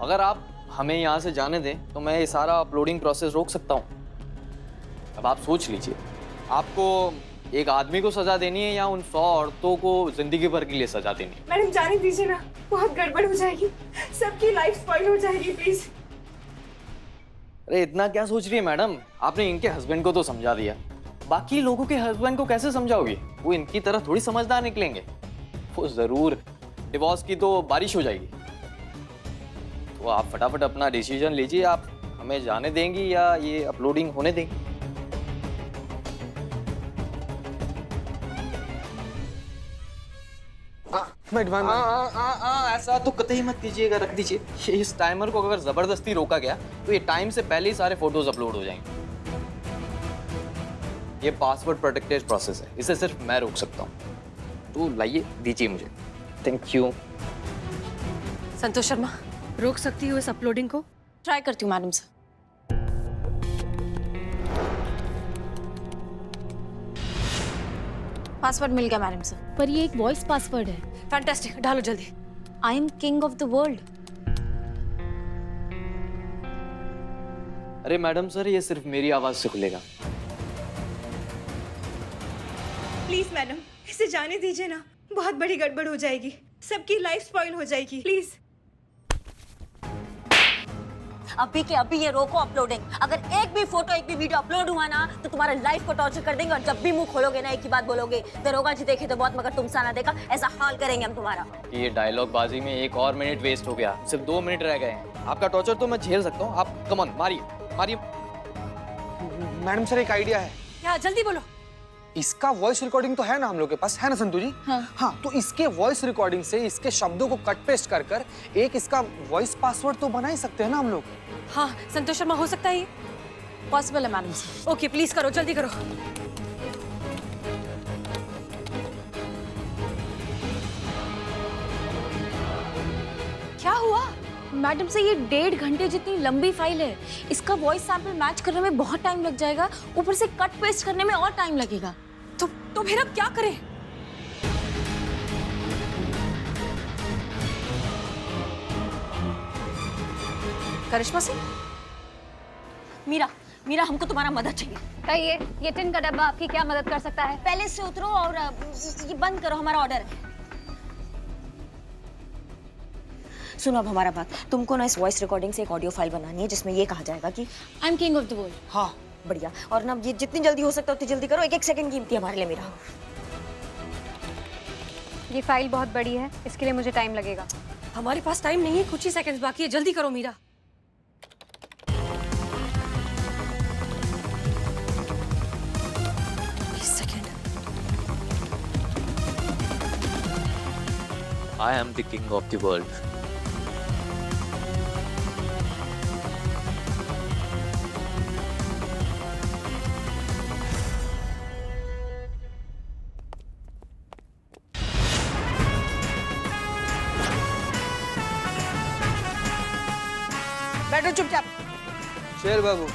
अगर आप हमें यहाँ से जाने दें तो मैं ये सारा अपलोडिंग प्रोसेस रोक सकता हूँ। अब आप सोच लीजिए, आपको एक आदमी को सजा देनी है या उन 100 औरतों को जिंदगी भर के लिए सजा देनी है? मैडम जाने दीजिए ना, बहुत गड़बड़ हो जाएगी, सबकी लाइफ स्पॉइल हो जाएगी, प्लीज। अरे इतना क्या सोच रही है मैडम, आपने इनके हस्बैंड को तो समझा दिया, बाकी लोगों के हस्बैंड को कैसे समझाओगी? वो इनकी तरह थोड़ी समझदार निकलेंगे। वो जरूर डिवोर्स की तो बारिश हो जाएगी। तो आप फटाफट अपना डिसीजन लीजिए, आप हमें जाने देंगी या ये अपलोडिंग होने देंगी? ऐसा तो कतई मत कीजिएगा, रख दीजिए। इस टाइमर को अगर जबरदस्ती रोका गया तो ये टाइम से पहले ही सारे फोटोज अपलोड हो जाएंगे। ये पासवर्ड प्रोटेक्टेड प्रोसेस है, इसे सिर्फ मैं रोक सकता हूँ। तो लाइए, दीजिए मुझे। Thank you. संतोष शर्मा, रोक सकती हो इस अपलोडिंग को? ट्राई करती हूँ मैडम सर। पासवर्ड मिल गया मैडम सर, पर ये एक वॉइस पासवर्ड है। फैंटास्टिक, डालो जल्दी। I am king of the world. अरे मैडम सर, ये सिर्फ मेरी आवाज से खुलेगा। प्लीज मैडम, इसे जाने दीजिए ना, बहुत बड़ी गड़बड़ हो जाएगी, सबकी लाइफ स्पॉइल हो जाएगी, प्लीज। अभी के अभी ये रोको अपलोडिंग। अगर एक भी फोटो, एक भी वीडियो अपलोड हुआ ना तो तुम्हारा लाइफ को टॉर्चर कर देंगे, और जब भी मुंह खोलोगे ना एक ही बात बोलोगे, दरोगा जी देखे तो बहुत मगर तुमसा ना देखा, ऐसा हाल करेंगे हम तुम्हारा। ये डायलॉग बाजी में एक और मिनट वेस्ट हो गया, सिर्फ 2 मिनट रह गए हैं। आपका टॉर्चर तो मैं झेल सकता हूँ, आप कमन मारिए मारिए। मैडम सर, एक आइडिया है। क्या? जल्दी बोलो। इसका वॉइस रिकॉर्डिंग तो है ना हम लोग के पास, है ना संतू जी? हाँ, तो इसके वॉइस रिकॉर्डिंग से इसके शब्दों को कट पेस्ट कर कर एक इसका वॉइस पासवर्ड तो बना ही सकते हैं ना हम लोग। हाँ संतोष शर्मा, हो सकता है ये पॉसिबल है मैडम सर। ओके, प्लीज करो, जल्दी करो। हुआ? मैडम से ये 1.5 घंटे जितनी लंबी फाइल है, इसका वॉइस सैंपल मैच करने में बहुत टाइम लग जाएगा, ऊपर से कट पेस्ट करने में और टाइम लगेगा। तो फिर अब क्या करें? करिश्मा सिंह, मीरा, मीरा हमको तुम्हारा मदद चाहिए। कहिए, ये टिन का डब्बा आपकी क्या मदद कर सकता है? पहले से उतरो और ये बंद करो, हमारा ऑर्डर है। सुनो अब हमारा बात, तुमको ना इस वॉइस रिकॉर्डिंग से एक ऑडियो फाइल बनानी है जिसमें ये कहा जाएगा कि I am king of the world. हाँ बढ़िया, और ना ये जितनी जल्दी हो सकता है उतनी जल्दी करो, 1-1 सेकंड कीमती है हमारे लिए मीरा। ये फाइल बहुत बड़ी है, इसके लिए मुझे टाइम लगेगा। हमारे पास टाइम नहीं है, कुछ ही सेकंड्स बाकी है, जल्दी करो Meera. I am the king of the world. बैठो चुपचाप। शेर बाबू,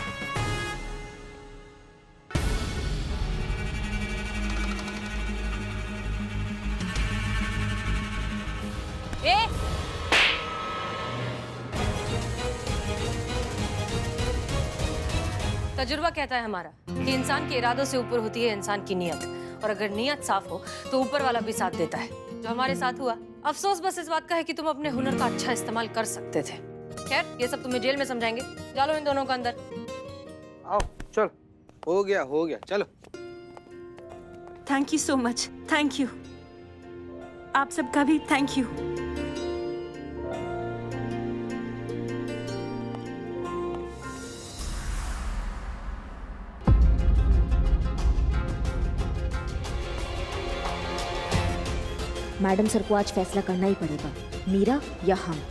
ए! तजुर्बा कहता है हमारा कि इंसान के इरादों से ऊपर होती है इंसान की नीयत, और अगर नीयत साफ हो तो ऊपर वाला भी साथ देता है, जो हमारे साथ हुआ। अफसोस बस इस बात का है कि तुम अपने हुनर का अच्छा इस्तेमाल कर सकते थे। खैर, ये सब तुम्हें जेल में समझाएंगे। डालो इन दोनों को अंदर। आओ चल, हो गया, चलो। Thank you so much, thank you. आप सबका भी थैंक यू। मैडम सर को आज फैसला करना ही पड़ेगा, मीरा या हम।